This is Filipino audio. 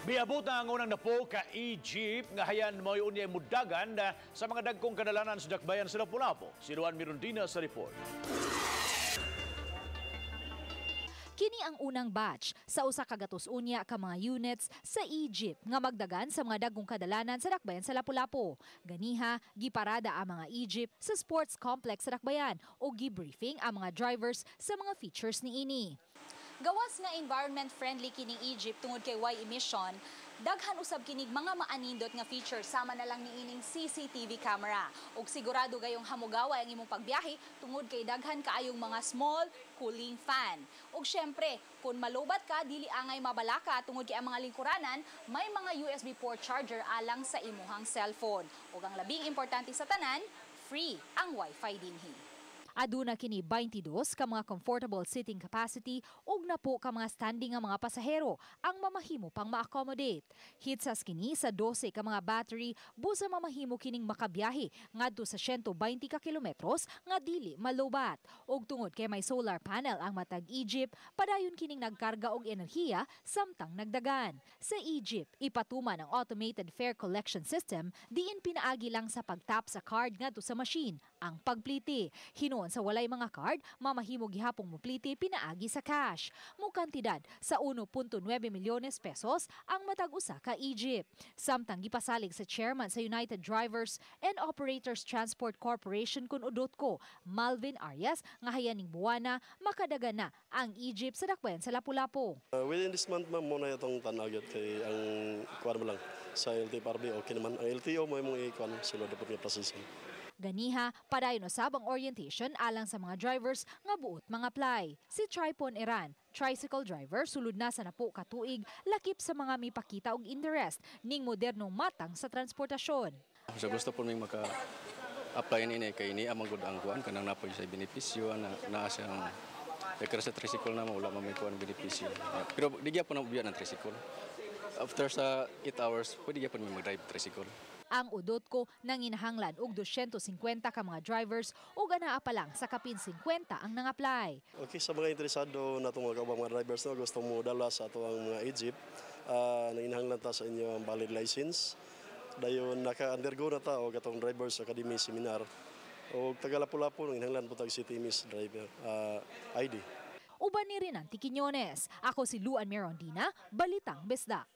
Miabot na ang unang napo ka Egypt nga hayan mo unya mudagan sa mga dagkong kadalanan sa dakbayan sa Lapu-Lapu. Si Luan Mirondina sa report. Kini ang unang batch sa usa ka gatos unya ka mga units sa Egypt nga magdagan sa mga dagkong kadalanan sa dakbayan sa Lapu-Lapu. Ganiha, giparada ang mga Egypt sa sports complex sa dakbayan o gibriefing ang mga drivers sa mga features niini. Gawas nga environment-friendly kining Egypt tungod kay wide emission, daghan usab kinig mga maanindot nga feature sama na lang niining CCTV camera. Ug sigurado gayong hamugawa ang imong pagbiyahe tungod kay daghan kaayong mga small cooling fan. Ug syempre, kung malubat ka dili angay mabalaka tungod kay ang mga lingkuranan may mga USB port charger alang sa imuhang cellphone. Ug ang labing importante sa tanan, free ang Wi-Fi dinhi. Aduna kini 22 ka mga comfortable seating capacity ug napo ka mga standing nga mga pasahero ang mamahimo pang ma-accommodate. Hitsas kini sa 12 ka mga battery busa mamahimo kining makabiyahe ngadto sa 120 ka kilometros nga dili malubat. Ug tungod kay may solar panel ang matag Egypt, padayon kining nagkarga og enerhiya samtang nagdagan. Sa Egypt, ipatuman ang automated fare collection system diin pinaagi lang sa pagtap sa card ngadto sa machine ang pagpliti. Sa walay mga card, mamahimo gihapong mupliti pinaagi sa cash. Mukantidad sa 1.9 milyones pesos ang matag usa ka Egypt. Samtang gipasalig sa chairman sa United Drivers and Operators Transport Corporation kun UDOTCO, Malvin Arias, nga hayaning buwana makadagan na ang Egypt sa dakbayan sa Lapu-Lapu. Within this month ma'am muna itong tanagyot kay ang kuwan mo lang sa LTFRB okay naman. Ang LTO mo imong ikuan sila dapat nga processing. Ganiha, padayon usab ang orientation alang sa mga drivers nga buot mga apply. Si Tripon Iran, tricycle driver, sulod na sa napo ka tuig, lakip sa mga mipakita og interest ning modernong matang sa transportasyon. Sa gusto po may maka-apply ni kay ni amang gud ang kuan kanang napoy sa benepisyo na siyang dekara sa tricycle na wala man may kuan benepisyo. Pero di gyapon ang biyan ng tricycle. After sa 8 hours, pwede gyapon may mag-drive tricycle. Ang UDOTCO nanginahanglan og 250 ka mga drivers ug anaa pa lang sa kapin 50 ang nang-apply. Okay, sa mga interesado na itong mga drivers na gusto mo dala sa ato ang mga Egypt, nanginahanglan ta sa inyo ang valid license. Dayon naka-undergo na ta og atong Drivers Academy Seminar. Og taga Lapu-Lapu nanginahanglan po tag CTMS driver ID. Uban ni Rinanti Quiñones. Ako si Luan Mirondina, Balitang Besda.